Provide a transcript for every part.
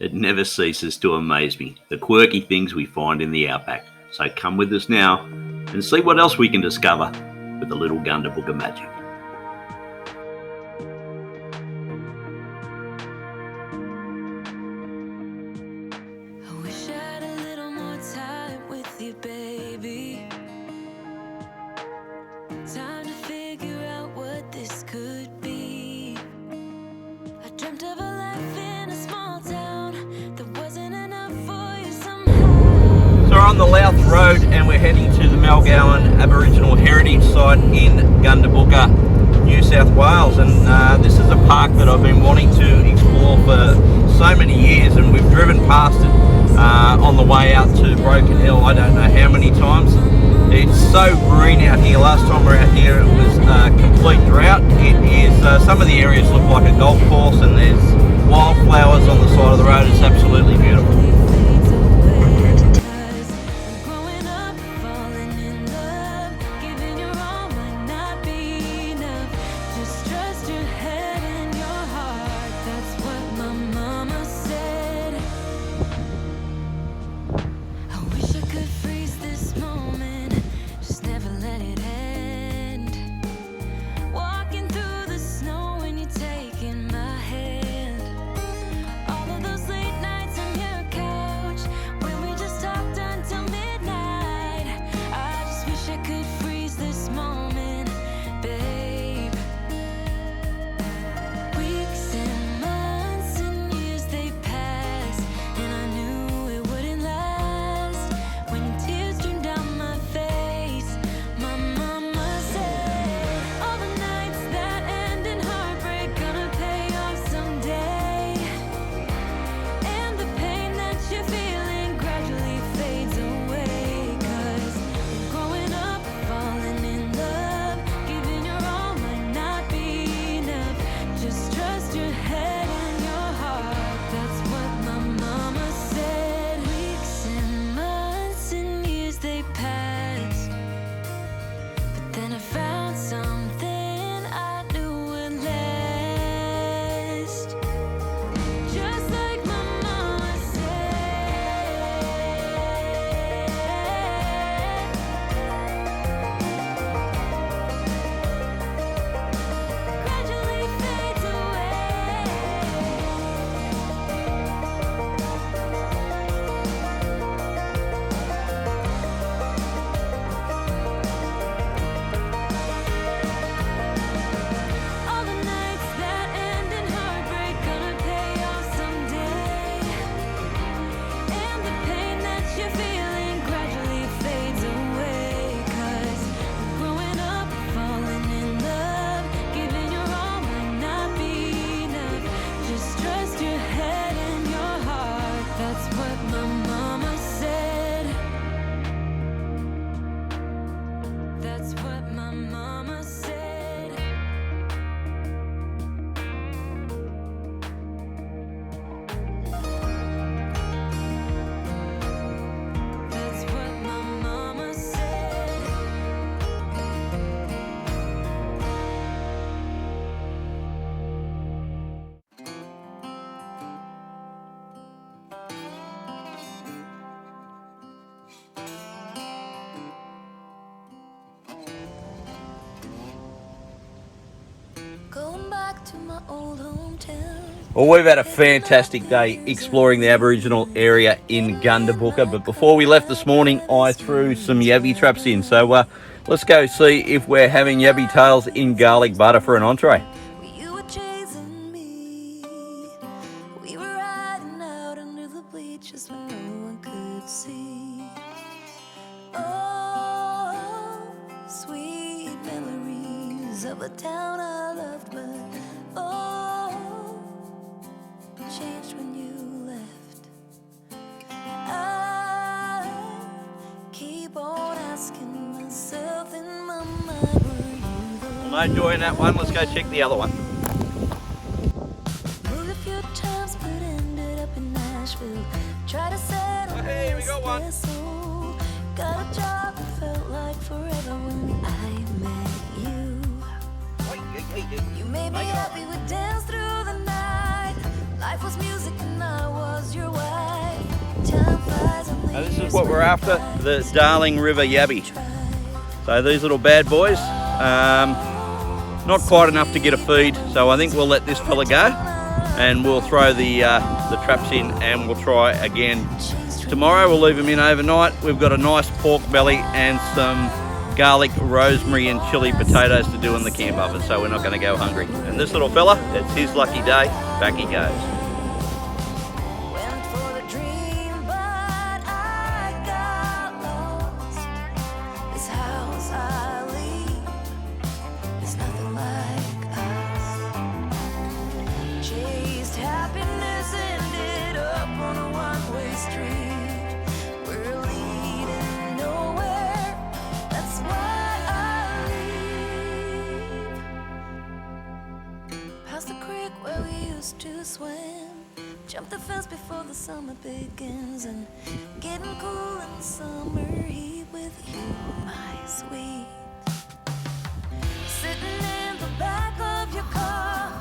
It never ceases to amaze me, the quirky things we find in the outback. So come with us now and see what else we can discover with a little Gundabooka magic. I wish I had a little more time with you, baby. Time to figure out what this could be. I dreamt of a life in a small town that wasn't enough for you somehow. So we're on the Louth Road and we're heading to the Mount Gundabooka Aboriginal Heritage Site in Gundabooka, New South Wales, and this is a park that I've been wanting to explore for so many years, and we've driven past it on the way out to Broken Hill I don't know how many times. It's so green out here. Last time we were out here it was complete drought. It is, some of the areas look like a golf course and there's wildflowers on the side of the road. It's absolutely beautiful. To my old hometown. Well, we've had a fantastic day exploring the Aboriginal area in Gundabooka, but before we left this morning I threw some yabby traps in, so let's go see if we're having yabby tails in garlic butter for an entree. You were chasing me. We were riding out under the bleachers when no one could see. Oh, sweet memories of a town I loved, but changed when you left. I keep on asking myself in my mind, were you the No joy in that one, let's go check the other one. moved a few times but ended up in Nashville. Tried to settle Hey, we got one. soul. Got a job that felt like forever when I met you. You made me happy, we danced through the night. Life was music and I was your So this is what we're after, the Darling River Yabbie. So these little bad boys, not quite enough to get a feed, so I think we'll let this fella go and we'll throw the traps in and we'll try again tomorrow. We'll leave them in overnight. We've got a nice pork belly and some garlic, rosemary and chili potatoes to do in the camp oven, so we're not going to go hungry. And this little fella, it's his lucky day. Back he goes. Went for the dream, but I got lost. This house I leave is nothing like us. Chased happiness, ended up on a one-way street. We're leading nowhere, that's why I leave. Past the creek where we used to swim, jump the fence before the summer begins, and getting cool in the summer heat with you, my sweet. Sitting in the back of your car,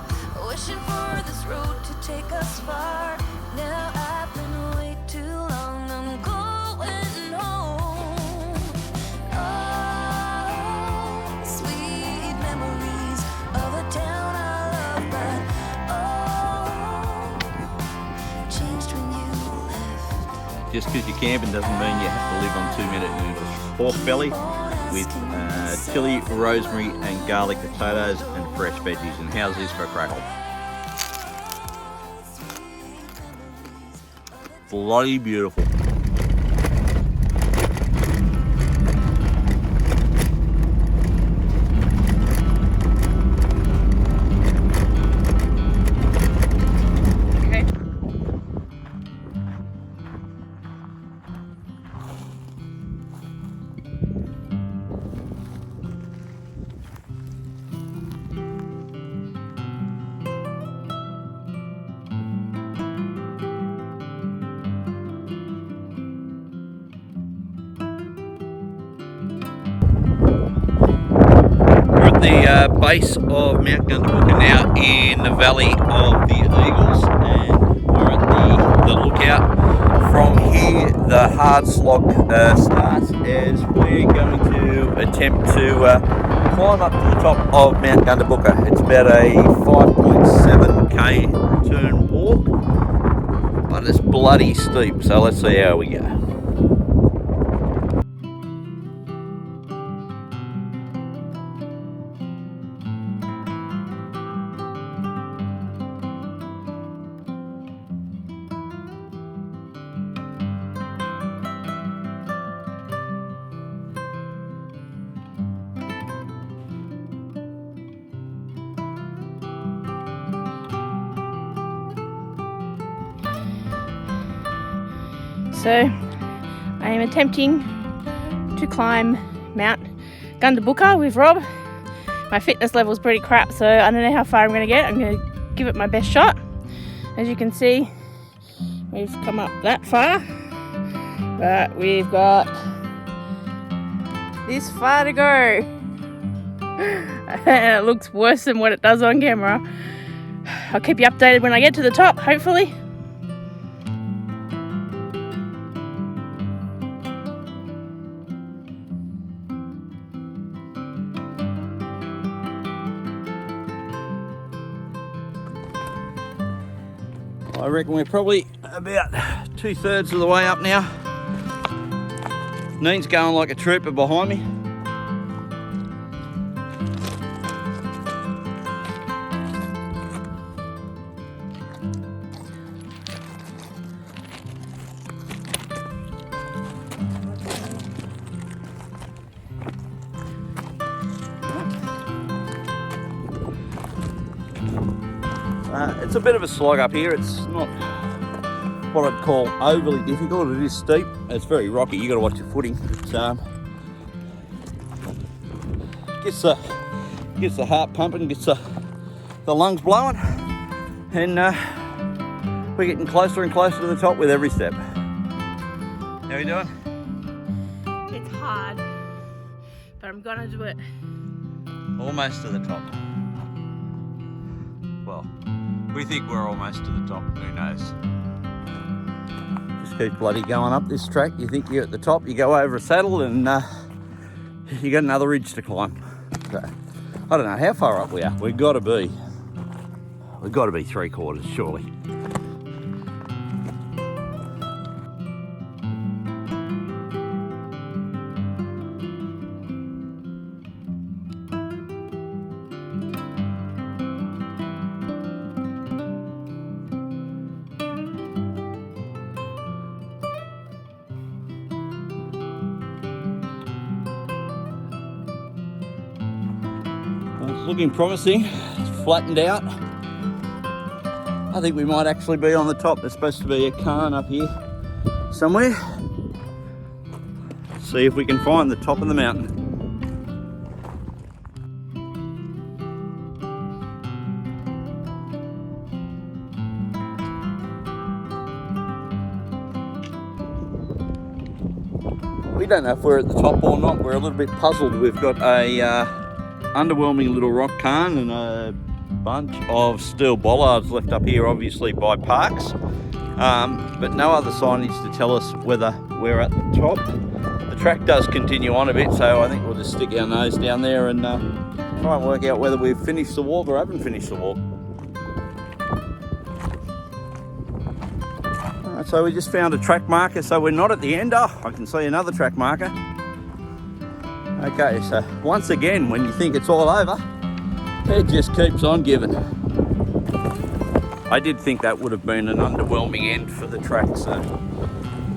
wishing for this road to take us far. Now I've been way too long, I'm going home. Oh, sweet memories of a town I love, but oh, changed when you left. Just because you're camping doesn't mean you have to live on 2-minute noodles. Pork belly with chili, rosemary and garlic potatoes and fresh veggies. And how's this for a crackle? Bloody beautiful. The base of Mount Gundabooka now in the Valley of the Eagles, and we're at the lookout. From here the hard slog starts, as we're going to attempt to climb up to the top of Mount Gundabooka. It's about a 5.7k return walk, but it's bloody steep, so let's see how we go. So I am attempting to climb Mount Gundabooka with Rob. My fitness level is pretty crap, so I don't know how far I'm going to get. I'm going to give it my best shot. As you can see, we've come up that far, but we've got this far to go. It looks worse than what it does on camera. I'll keep you updated when I get to the top, hopefully. I reckon we're probably about 2/3 of the way up now. Neen's going like a trooper behind me. It's a bit of a slog up here. It's not what I'd call overly difficult. It is steep. It's very rocky. You got to watch your footing. It gets the heart pumping, gets the lungs blowing, and we're getting closer and closer to the top with every step. How are you doing? It's hard, but I'm gonna do it. Almost to the top. Well, we think we're almost to the top. Who knows? Just keep bloody going up this track. You think you're at the top, you go over a saddle and you got another ridge to climb. So, I don't know how far up we are. We've got to be 3/4 surely. It's looking promising. It's flattened out. I think we might actually be on the top. There's supposed to be a cairn up here somewhere. Let's see if we can find the top of the mountain. We don't know if we're at the top or not. We're a little bit puzzled. We've got a underwhelming little rock cairn and a bunch of steel bollards left up here, obviously by Parks, but no other signage to tell us whether we're at the top. The track does continue on a bit, so I think we'll just stick our nose down there and try and work out whether we've finished the walk or haven't finished the walk. Alright, so we just found a track marker, so we're not at the end. Oh, I can see another track marker. Okay, so once again, when you think it's all over, it just keeps on giving. I did think that would have been an underwhelming end for the track, so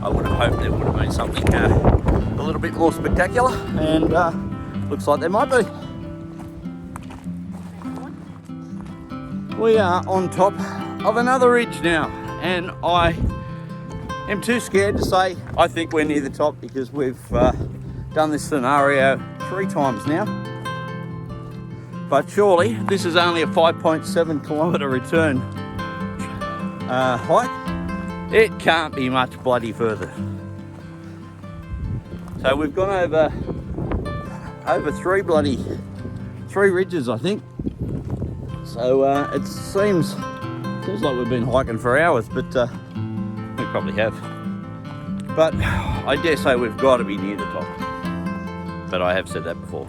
I would have hoped there would have been something a little bit more spectacular, and looks like there might be. We are on top of another ridge now, and I am too scared to say I think we're near the top because we've done this scenario 3 times now. But surely this is only a 5.7 kilometre return hike. It can't be much bloody further. So we've gone over 3 ridges, I think. So it seems like we've been hiking for hours, but we probably have. But I dare say we've got to be near the top. But I have said that before.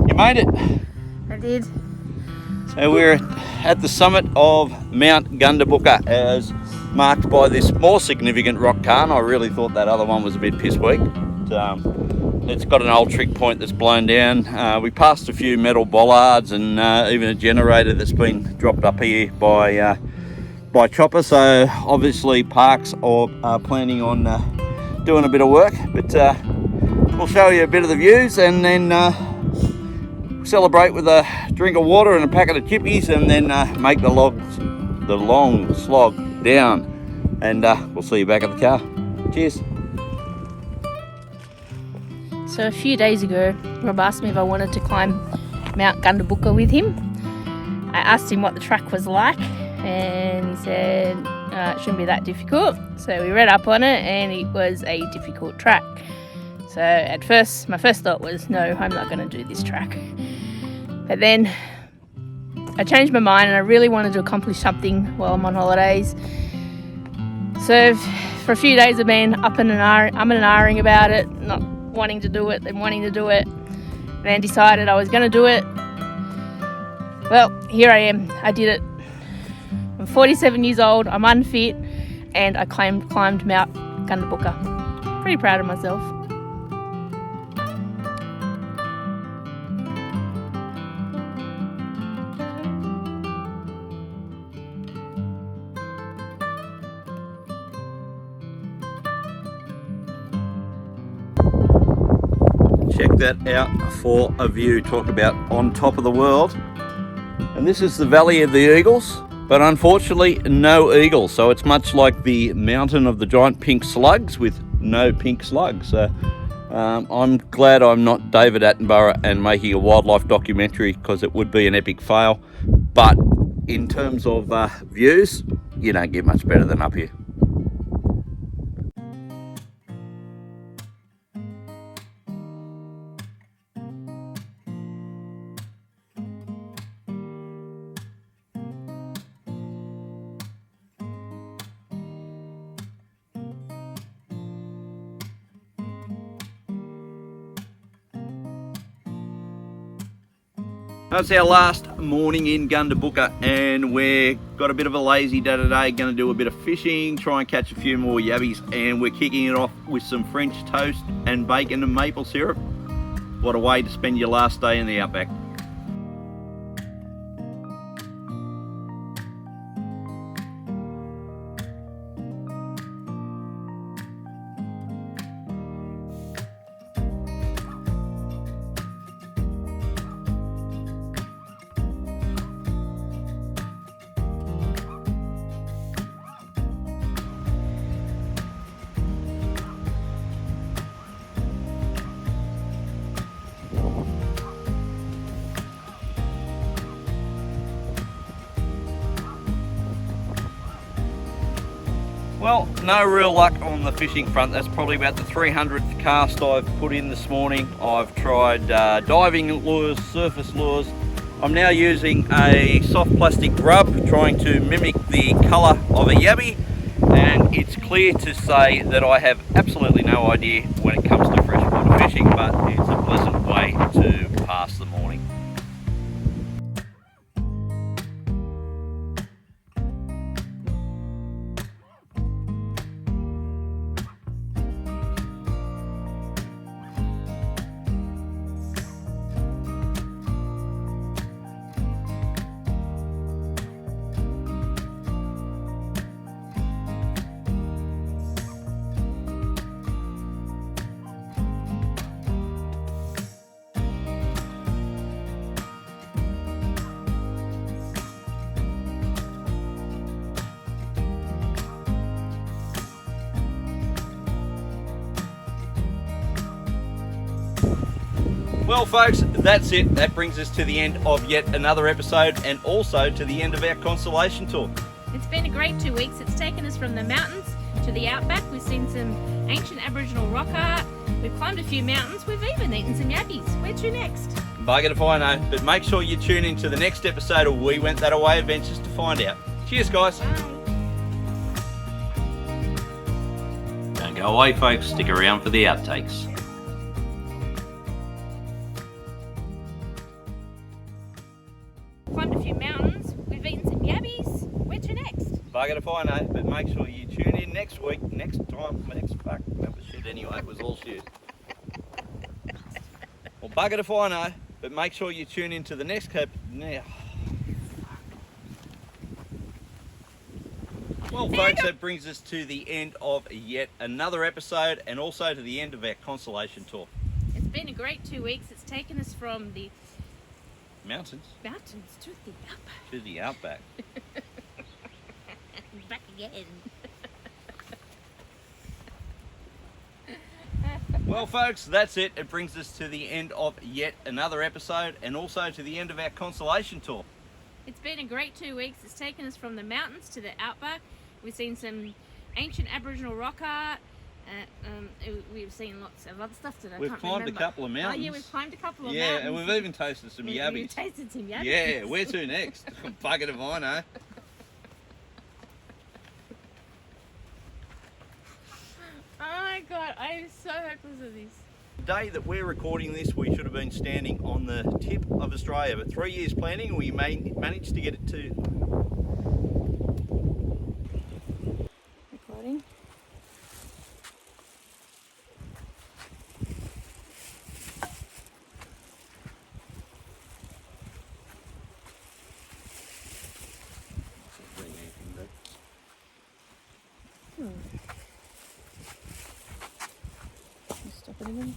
You made it. I did. So we're at the summit of Mount Gundabooka, as marked by this more significant rock cairn. I really thought that other one was a bit piss weak. It's got an old trig point that's blown down. We passed a few metal bollards and even a generator that's been dropped up here by chopper. So obviously Parks are planning on doing a bit of work, but we'll show you a bit of the views and then celebrate with a drink of water and a packet of chippies, and then make the long slog down, and we'll see you back at the car. Cheers. So a few days ago, Rob asked me if I wanted to climb Mount Gundabooka with him. I asked him what the track was like, and he said it shouldn't be that difficult. So we read up on it, and it was a difficult track. So at first, my first thought was, no, I'm not going to do this track. But then I changed my mind, and I really wanted to accomplish something while I'm on holidays. So for a few days I've been umming and ahhing about it, not wanting to do it, then wanting to do it, and then decided I was going to do it. Well, here I am. I did it. I'm 47 years old, I'm unfit, and I climbed Mount Gundabooka. Pretty proud of myself. Check that out for a view. Talk about on top of the world. And this is the Valley of the Eagles, but unfortunately no eagles. So it's much like the mountain of the giant pink slugs with no pink slugs. So I'm glad I'm not David Attenborough and making a wildlife documentary, because it would be an epic fail. But in terms of views, you don't get much better than up here. That's our last morning in Gundabooka, and we've got a bit of a lazy day today. Going to do a bit of fishing, try and catch a few more yabbies, and we're kicking it off with some French toast and bacon and maple syrup. What a way to spend your last day in the outback. Well, no real luck on the fishing front. That's probably about the 300th cast I've put in this morning. I've tried diving lures, surface lures. I'm now using a soft plastic rub, trying to mimic the colour of a yabbie, and it's clear to say that I have absolutely no idea when it comes to freshwater fishing, but it's a pleasant way to pass the morning. Well folks, that's it. That brings us to the end of yet another episode, and also to the end of our consolation tour. It's been a great 2 weeks. It's taken us from the mountains to the outback. We've seen some ancient Aboriginal rock art. We've climbed a few mountains. We've even eaten some yabbies. Where to next? Bugger if I know, but make sure you tune in to the next episode of We Went That Away Adventures to find out. Cheers guys. Bye. Don't go away folks, stick around for the outtakes. Climbed a few mountains. We've eaten some yabbies. Where to next? Bugger if I know, but make sure you tune in next week, next time, fuck, that was shit anyway, it was all shit. Well, bugger if I know, but make sure you tune in to the next Well folks, that brings us to the end of yet another episode, and also to the end of our consolation tour. It's been a great 2 weeks. It's taken us from the Mountains mountains to the outback. to the outback. Back again. Well folks, that's it. It brings us to the end of yet another episode, and also to the end of our consolation tour. It's been a great 2 weeks. It's taken us from the mountains to the outback. We've seen some ancient Aboriginal rock art. We've seen lots of other stuff that I We've can't climbed remember. a couple of mountains. Oh yeah, we've climbed a couple of Yeah, mountains. and we've even tasted some yabbies. We've tasted some yabbies. Yeah, where to next? Bugger if I know. Oh my god, I am so hopeless with this. The day that we're recording this, we should have been standing on the tip of Australia, but 3 years planning, we managed to get it to... Recording. Stop it again.